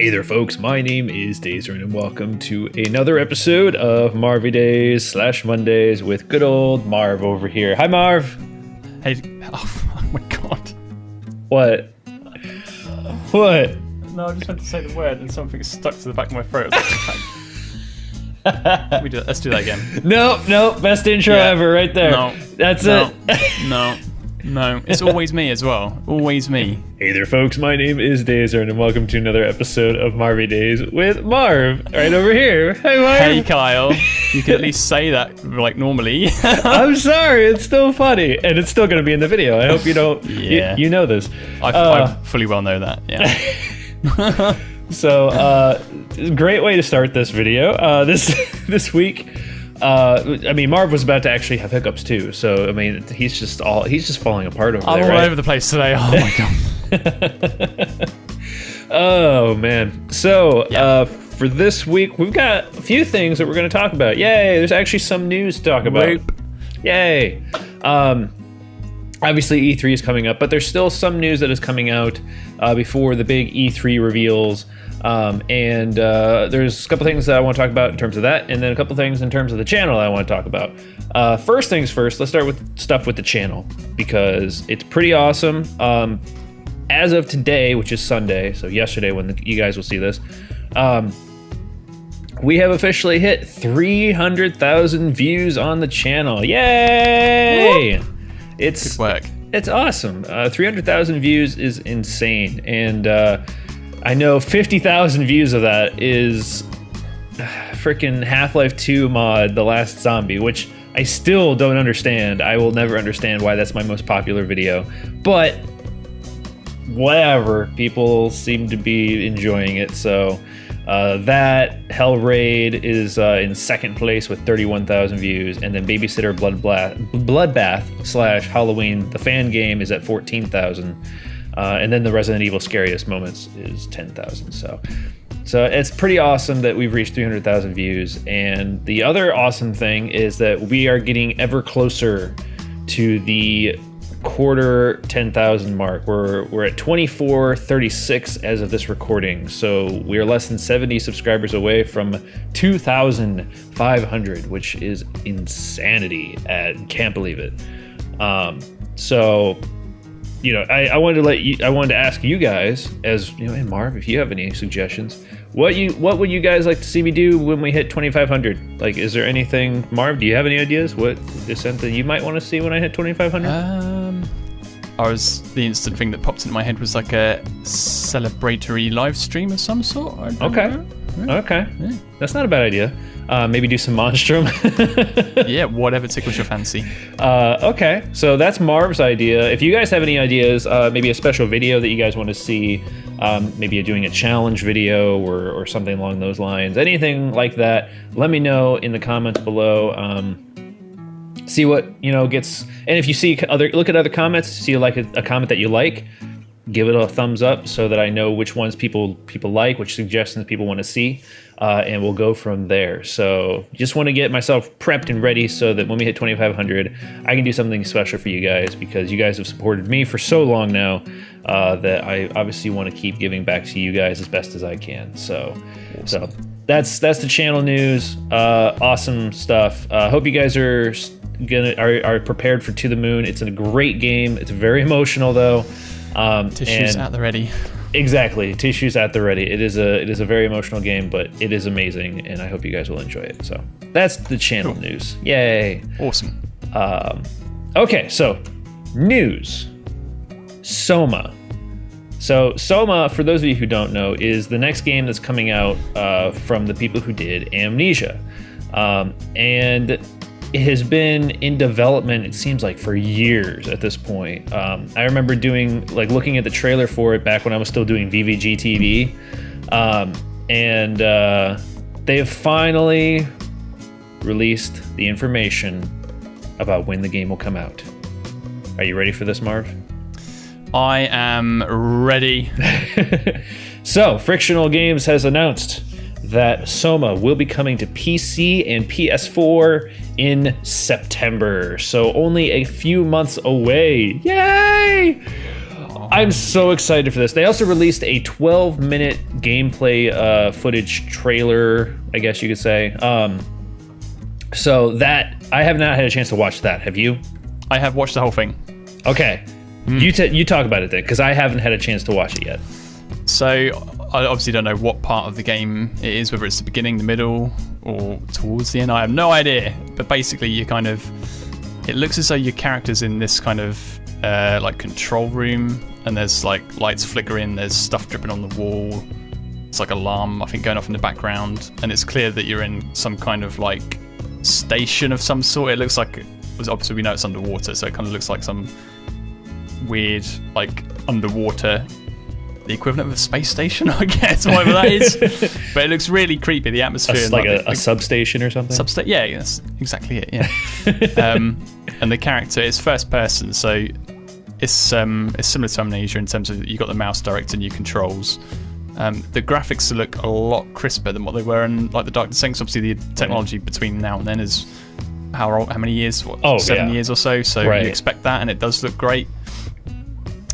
Hey there, folks. My name is Daizoren, and welcome to another episode of MarviDaiz / MonDaiz with good old Marv over here. Hi, Marv. Hey. Oh my god. What? What? No, I just went to say the word and something stuck to the back of my throat. Let's do that again. No. Best intro ever right there. No. That's it. No. It's always me as well. Always me. Hey there, folks. My name is Daizoren, and welcome to another episode of MarviDaiz with Marv right over here. Hey, Marv. Hey, Kyle. You can at least say that like normally. I'm sorry. It's still funny, and it's still going to be in the video. I hope you don't. Yeah. You know this. I fully well know that. Yeah. So, great way to start this video. This week, Marv was about to actually have hiccups too. So, I mean, he's just falling apart over there. I'm all right? over the place today. Oh my god. Oh man. So, for this week, we've got a few things that we're going to talk about. Yay! There's actually some news to talk about. Nope. Yay! Obviously, E3 is coming up, but there's still some news that is coming out before the big E3 reveals. And there's a couple things that I want to talk about in terms of that, and then a couple things in terms of the channel I want to talk about. First things first, let's start with stuff with the channel, because it's pretty awesome. As of today, which is Sunday, so yesterday when you guys will see this, we have officially hit 300,000 views on the channel. Yay! Woo! Good work. It's awesome. 300,000 views is insane, and I know 50,000 views of that is freaking Half-Life 2 mod, The Last Zombie, which I still don't understand. I will never understand why that's my most popular video, but whatever. People seem to be enjoying it, so that Hell Raid is in second place with 31,000 views, and then Babysitter Bloodbath / Halloween the fan game is at 14,000. And then the Resident Evil Scariest Moments is 10,000. So it's pretty awesome that we've reached 300,000 views. And the other awesome thing is that we are getting ever closer to the quarter 10,000 mark. We're at 2436 as of this recording. So we are less than 70 subscribers away from 2,500, which is insanity. Can't believe it. So. You know, I wanted to ask you guys, as you know, hey Marv, if you have any suggestions, what would you guys like to see me do when we hit 2,500? Like, is there anything, Marv? Do you have any ideas? What is something you might want to see when I hit 2,500? The instant thing that popped into my head was like a celebratory live stream of some sort. Okay. Yeah. That's not a bad idea. Maybe do some Monstrum. Yeah, whatever tickles your fancy. Okay, so that's Marv's idea. If you guys have any ideas, maybe a special video that you guys want to see, maybe doing a challenge video or something along those lines, anything like that, let me know in the comments below. See what gets, and if you see look at other comments, see like a comment that you like, give it a thumbs up so that I know which ones people like, which suggestions people want to see, and we'll go from there. So just want to get myself prepped and ready so that when we hit 2,500, I can do something special for you guys, because you guys have supported me for so long now that I obviously want to keep giving back to you guys as best as I can. So that's the channel news. Awesome stuff. Hope you guys are prepared for To the Moon. It's a great game. It's very emotional though. Tissues at the ready. Exactly, tissues at the ready. It is a very emotional game, but it is amazing, and I hope you guys will enjoy it. So that's the channel news. Yay! Awesome. Okay, so news. SOMA. So SOMA, for those of you who don't know, is the next game that's coming out from the people who did Amnesia, and it has been in development, it seems like, for years at this point. I remember looking at the trailer for it back when I was still doing VVG TV. And they have finally released the information about when the game will come out. Are you ready for this, Marv? I am ready. So, Frictional Games has announced that SOMA will be coming to PC and PS4 in September. So only a few months away. Yay! I'm so excited for this. They also released a 12-minute gameplay footage trailer, I guess you could say. So that I have not had a chance to watch that. Have you? I have watched the whole thing. Okay. You talk about it then, because I haven't had a chance to watch it yet. So I obviously don't know what part of the game it is, whether it's the beginning, the middle, or towards the end. I have no idea. But basically, it looks as though your character's in this kind of like control room, and there's like lights flickering, there's stuff dripping on the wall. It's like alarm, I think, going off in the background, and it's clear that you're in some kind of like station of some sort. It looks like, obviously we know it's underwater, so it kind of looks like some weird like underwater, the equivalent of a space station, I guess, whatever that is. But it looks really creepy, the atmosphere. Like a substation or something? Yeah, that's exactly it, yeah. And the character is first person, so it's similar to Amnesia in terms of you've got the mouse directing your controls. The graphics look a lot crisper than what they were in like the Dark Descent. Obviously, the technology between now and then is how many years? 7 years or so. So you expect that, and it does look great.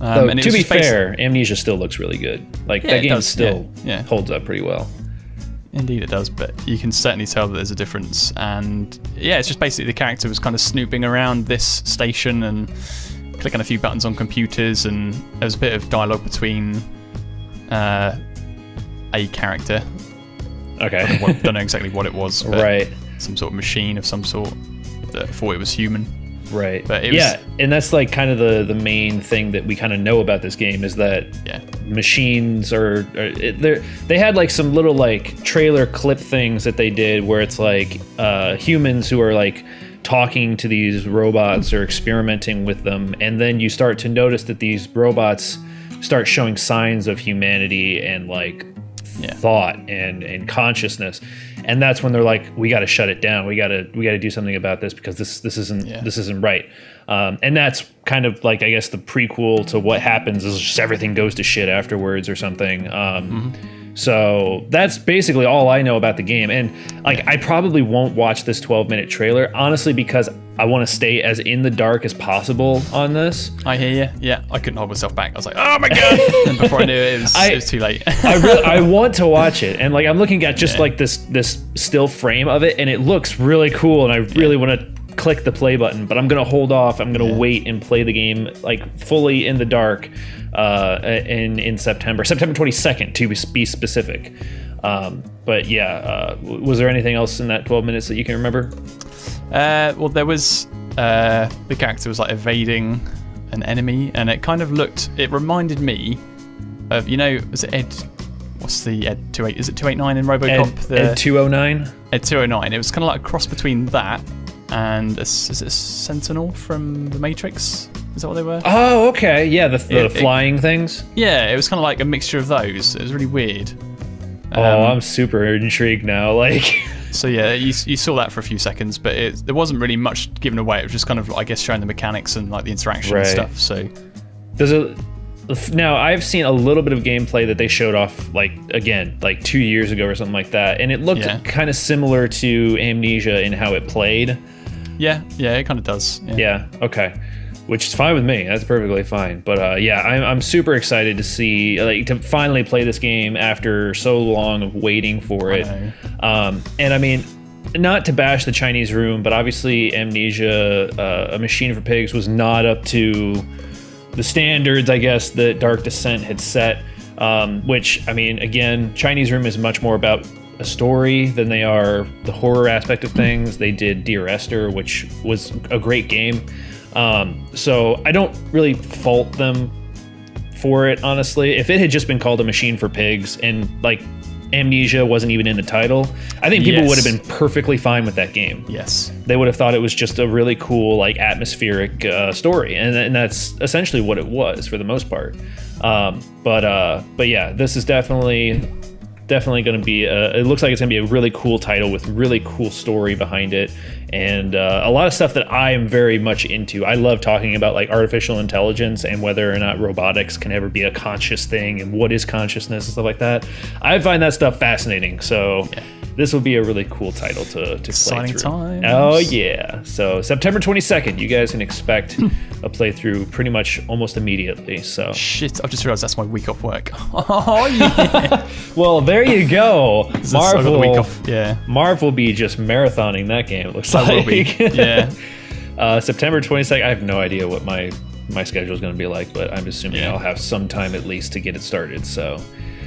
And to be fair, Amnesia still looks really good. Like that game still holds up pretty well. Indeed it does, but you can certainly tell that there's a difference. And yeah, it's just basically the character was kind of snooping around this station and clicking a few buttons on computers, and there was a bit of dialogue between a character. Okay. I don't know exactly what it was, but right. Some sort of machine of some sort that thought it was human. Right. But and that's like kind of the main thing that we kind of know about this game is that machines they had like some little like trailer clip things that they did where it's like humans who are like talking to these robots or experimenting with them, and then you start to notice that these robots start showing signs of humanity and like thought and consciousness. And that's when they're like, we got to shut it down. We got to do something about this because this isn't right. And that's kind of like, I guess, the prequel to what happens is just everything goes to shit afterwards or something. So that's basically all I know about the game. And like, I probably won't watch this 12-minute trailer, honestly, because I want to stay as in the dark as possible on this. I hear you. Yeah, I couldn't hold myself back. I was like, oh my God. And before I knew it, it was too late. I want to watch it. And like, I'm looking at just like this still frame of it, and it looks really cool. And I really want to click the play button, but I'm going to hold off. I'm going to wait and play the game like fully in the dark in September 22nd to be specific. But yeah, was there anything else in that 12 minutes that you can remember? Well, there was the character was like evading an enemy, and it kind of reminded me of, was it Ed? What's the Ed 28? Is it 289 in RoboCop? Ed 209. Ed 209. It was kind of like a cross between that and is it a Sentinel from The Matrix? Is that what they were? Oh, okay. Yeah, the flying things. Yeah, it was kind of like a mixture of those. It was really weird. I'm super intrigued now. Like, so yeah, you saw that for a few seconds, but there wasn't really much given away. It was just kind of, I guess, showing the mechanics and like the interaction and stuff. So now I've seen a little bit of gameplay that they showed off, like again, like 2 years ago or something like that, and it looked kind of similar to Amnesia in how it played. Yeah, it kind of does. Yeah. Okay. Which is fine with me. That's perfectly fine. But I'm super excited to see, like, to finally play this game after so long of waiting for it. And I mean, not to bash the Chinese room, but obviously Amnesia, A Machine for Pigs, was not up to the standards, I guess, that Dark Descent had set. Which, I mean, again, Chinese room is much more about a story than they are the horror aspect of things. They did Dear Esther, which was a great game. So I don't really fault them for it, honestly. If it had just been called A Machine for Pigs and like Amnesia wasn't even in the title, I think people would have been perfectly fine with that game. Yes. They would have thought it was just a really cool, like, atmospheric story. And that's essentially what it was for the most part. But yeah, this is definitely going to be it looks like it's going to be a really cool title with really cool story behind it, and a lot of stuff that I am very much into. I love talking about like artificial intelligence and whether or not robotics can ever be a conscious thing and what is consciousness and stuff like that. I find that stuff fascinating. So this will be a really cool title to play through. Times. Oh yeah. So September 22nd, you guys can expect a playthrough pretty much almost immediately. So shit, I've just realised that's my week off work. Oh yeah. Well, there you go. I've got the week off. Yeah. Marv will be just marathoning that game. It looks like. Will be. Yeah. September 22nd. I have no idea what my schedule is going to be like, but I'm assuming I'll have some time at least to get it started. So.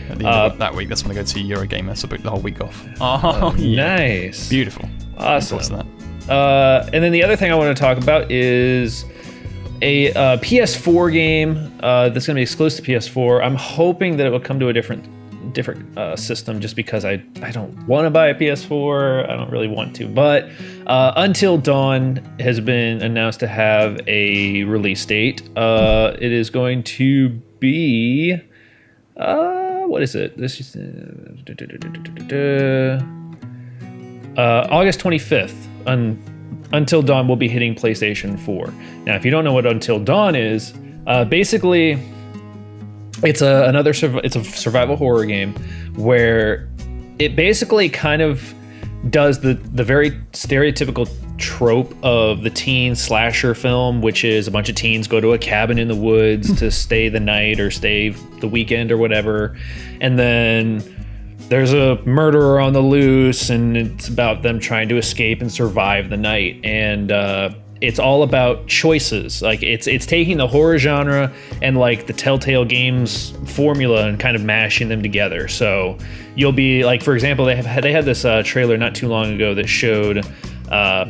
At the end of that week, that's when I go to Eurogamer, so I book the whole week off. Oh, yeah. Nice. Beautiful. Awesome. And then the other thing I want to talk about is a PS4 game that's going to be exclusive to PS4. I'm hoping that it will come to a different system just because I don't want to buy a PS4. I don't really want to. But Until Dawn has been announced to have a release date. It is going to be... what is it? This is August 25th. Until Dawn will be hitting PlayStation 4. Now, if you don't know what Until Dawn is, basically, it's a survival horror game where it basically kind of does the very stereotypical trope of the teen slasher film, which is a bunch of teens go to a cabin in the woods to stay the night or stay the weekend or whatever, and then there's a murderer on the loose and it's about them trying to escape and survive the night. And it's all about choices. Like it's taking the horror genre and like the Telltale Games formula and kind of mashing them together. So you'll be like, for example, they had this trailer not too long ago that showed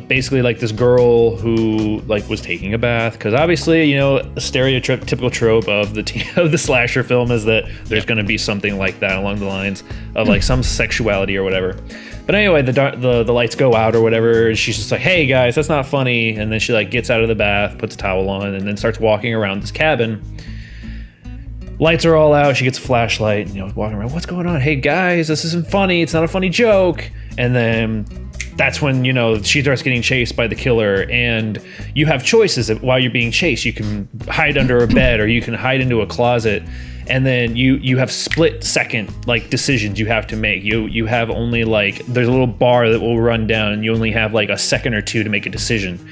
basically like this girl who like was taking a bath, because obviously, you know, a stereotypical trope of the slasher film is that there's going to be something like that along the lines of like some sexuality or whatever. But anyway, the lights go out or whatever, and she's just like, "Hey guys, that's not funny." And then she like gets out of the bath, puts a towel on, and then starts walking around this cabin. Lights are all out. She gets a flashlight, and, you know, walking around. What's going on? Hey guys, this isn't funny. It's not a funny joke. And then that's when, you know, she starts getting chased by the killer, and you have choices while you're being chased. You can hide under a bed, or you can hide into a closet. And then you have split second like decisions you have to make. You have only like, there's a little bar that will run down, and you only have like a second or two to make a decision.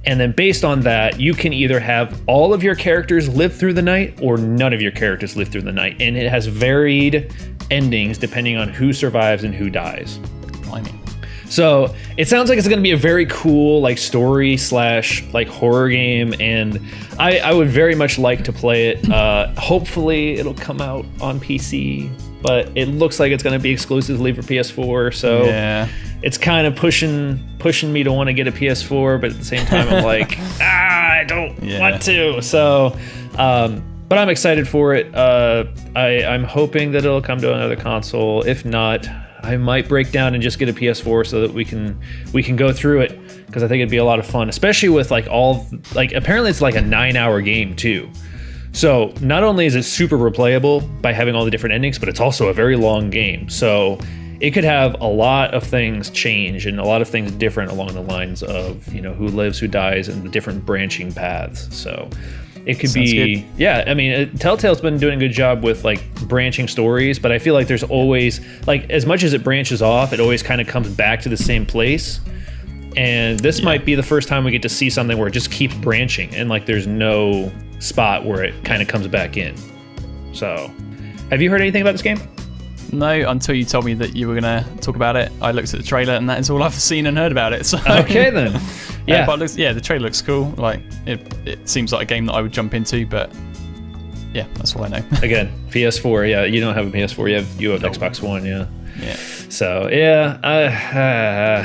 And then based on that, you can either have all of your characters live through the night or none of your characters live through the night. And it has varied endings depending on who survives and who dies. So it sounds like it's going to be a very cool like story / like horror game, and I would very much like to play it. Hopefully it'll come out on PC, but it looks like it's going to be exclusively for PS4. So yeah, it's kind of pushing me to want to get a PS4, but at the same time I'm like, I don't want to. So, but I'm excited for it. I'm hoping that it'll come to another console. If not, I might break down and just get a PS4 so that we can go through it, because I think it'd be a lot of fun, especially with like apparently it's like a 9-hour game too. So not only is it super replayable by having all the different endings, but it's also a very long game. So it could have a lot of things change and a lot of things different along the lines of, you know, who lives, who dies, and the different branching paths. So it could be good. Yeah, I mean, Telltale's been doing a good job with like branching stories, but I feel like there's always, like, as much as it branches off, it always kind of comes back to the same place. And this might be the first time we get to see something where it just keeps branching and like there's no spot where it kind of comes back in. So, have you heard anything about this game? No, until you told me that you were going to talk about it. I looked at the trailer and that is all I've seen and heard about it. So okay then. Yeah, but the trailer looks cool. Like it seems like a game that I would jump into, but yeah, that's all I know. Again, PS4. Yeah, you don't have a PS4. You have Xbox One. Yeah. Yeah. So yeah,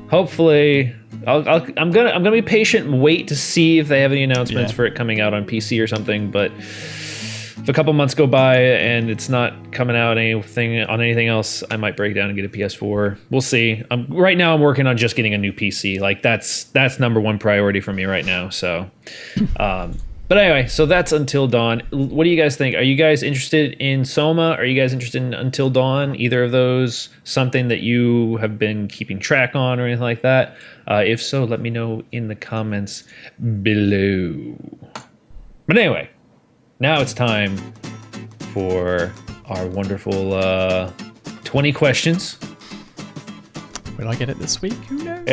hopefully I'm gonna be patient and wait to see if they have any announcements for it coming out on PC or something. But if a couple months go by and it's not coming out anything else, I might break down and get a PS4. We'll see. Right now I'm working on just getting a new PC. Like that's number one priority for me right now. So, but anyway, so that's Until Dawn. What do you guys think? Are you guys interested in SOMA? Are you guys interested in Until Dawn? Either of those something that you have been keeping track on or anything like that? If so, let me know in the comments below. But anyway, now it's time for our wonderful 20 questions. Will I get it this week? Who knows?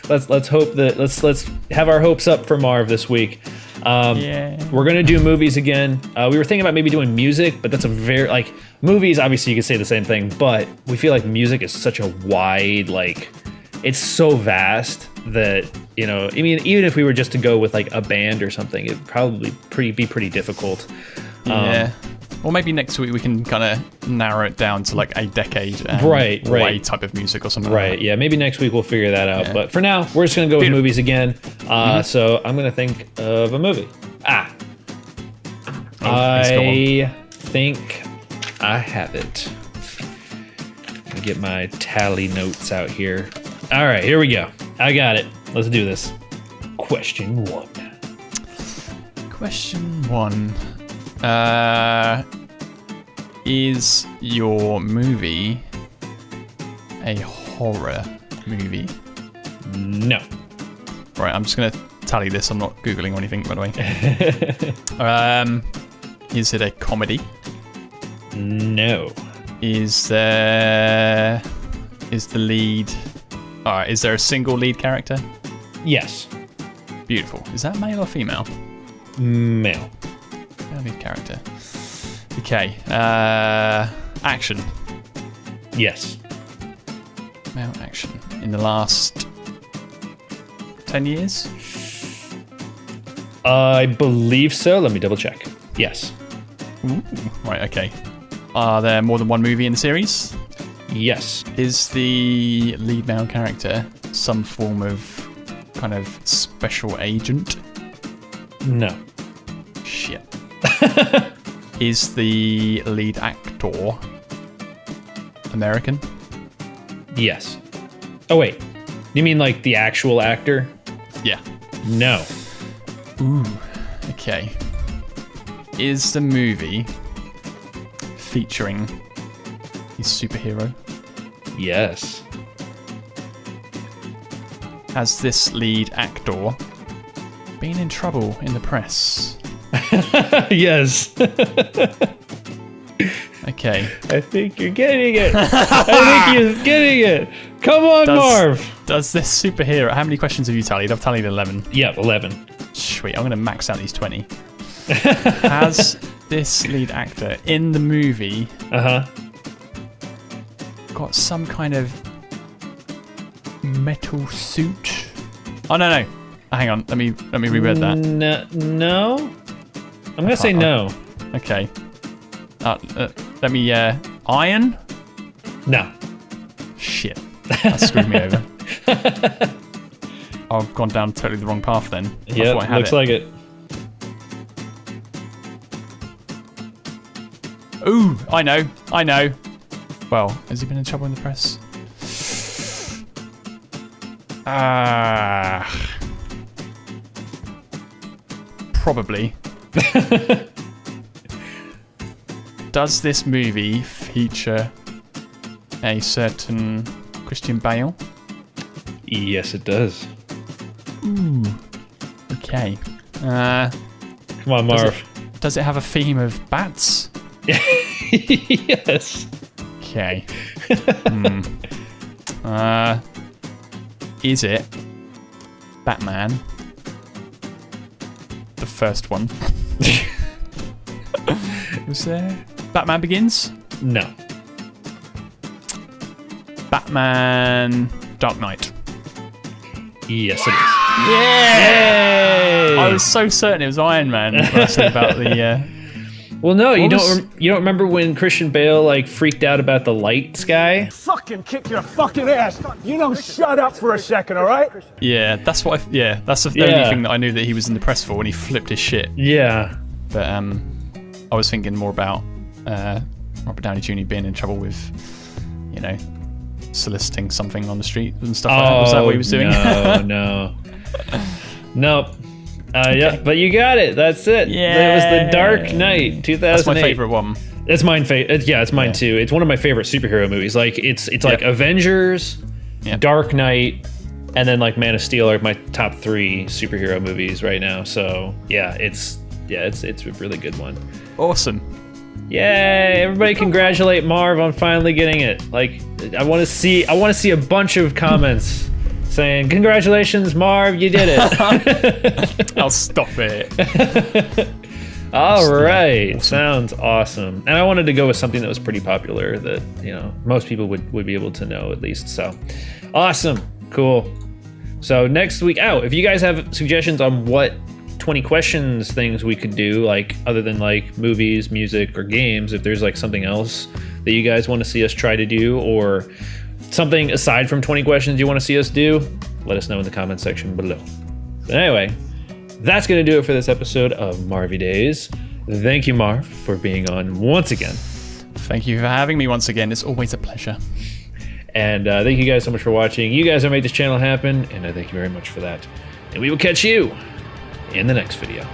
let's hope that let's have our hopes up for Marv this week. We're gonna do movies again. We were thinking about maybe doing music, but that's a very like movies. Obviously, you could say the same thing, but we feel like music is such a wide it's so vast that I mean, even if we were just to go with like a band or something, it'd probably be pretty difficult. Yeah. Or maybe next week we can kind of narrow it down to like a decade right. or a type of music or something right, like that. Yeah, maybe next week we'll figure that out. Yeah. But for now, we're just going to go with movies again. So I'm going to think of a movie. I think I have it. Let me get my tally notes out here. All right, here we go. I got it. Let's do this. Question 1. Question 1. Is your movie a horror movie? No. Right, I'm just going to tally this. I'm not Googling or anything, by the way. Is it a comedy? No. Is the lead... Alright, is there a single lead character? Yes. Beautiful. Is that male or female? Male. Lead character. Okay. Action. Yes. Male action. In the last 10 years? I believe so. Let me double check. Yes. Ooh. Right, okay. Are there more than one movie in the series? Yes. Is the lead male character some form of kind of special agent? No. Shit. Is the lead actor American? Yes. Oh, wait. You mean like the actual actor? Yeah. No. Ooh. Okay. Is the movie featuring a superhero? Yes. Has this lead actor been in trouble in the press? Yes. Okay. I think you're getting it. I think you're getting it. Come on, Marv. Does this superhero... How many questions have you tallied? I've tallied 11. Yeah, 11. Sweet. I'm going to max out these 20. Has this lead actor in the movie got some kind of metal suit? Oh, no. Hang on. Let me reread that. No. I'm going to say no. Okay. Let me... iron? No. Shit. That screwed me over. I've gone down totally the wrong path then. Yeah, looks like it. Ooh, I know. Well, has he been in trouble in the press? Probably. Does this movie feature a certain Christian Bale? Yes, it does. Ooh. Okay. Come on, Marv. Does it have a theme of bats? Yes. Okay. Is it Batman? The first one. Was there Batman Begins? No. Batman Dark Knight. Yes, it is. Yeah! Yay! I was so certain it was Iron Man when I said about the... Well, no, you don't remember when Christian Bale freaked out about the light sky? Fucking kick your fucking ass. Shut up for a second, all right? Yeah, that's what. That's the only thing that I knew that he was in the press for when he flipped his shit. Yeah. But I was thinking more about Robert Downey Jr. being in trouble with, soliciting something on the street and stuff like that. Was that what he was doing? No. Nope. Yeah, but you got it. That's it. Yeah. It was The Dark Knight, 2008. That's my favorite one. It's mine. It's mine too. It's one of my favorite superhero movies. It's like Avengers, Dark Knight, and then Man of Steel are my top 3 superhero movies right now. So yeah, it's a really good one. Awesome. Yay! Everybody congratulate Marv on finally getting it. Like, I want to see a bunch of comments saying, "Congratulations, Marv, you did it." I'll stop it. All right, sounds awesome. And I wanted to go with something that was pretty popular that, you know, most people would be able to know at least. So, awesome, cool. So next week, if you guys have suggestions on what 20 questions things we could do, like other than like movies, music, or games, if there's like something else that you guys want to see us try to do, or something aside from 20 questions you want to see us do, let us know in the comment section below. But anyway, that's going to do it for this episode of MarviDaiz. Thank you, Marv, for being on once again. Thank you for having me once again. It's always a pleasure. And thank you guys so much for watching. You guys have made this channel happen, and I thank you very much for that. And we will catch you in the next video.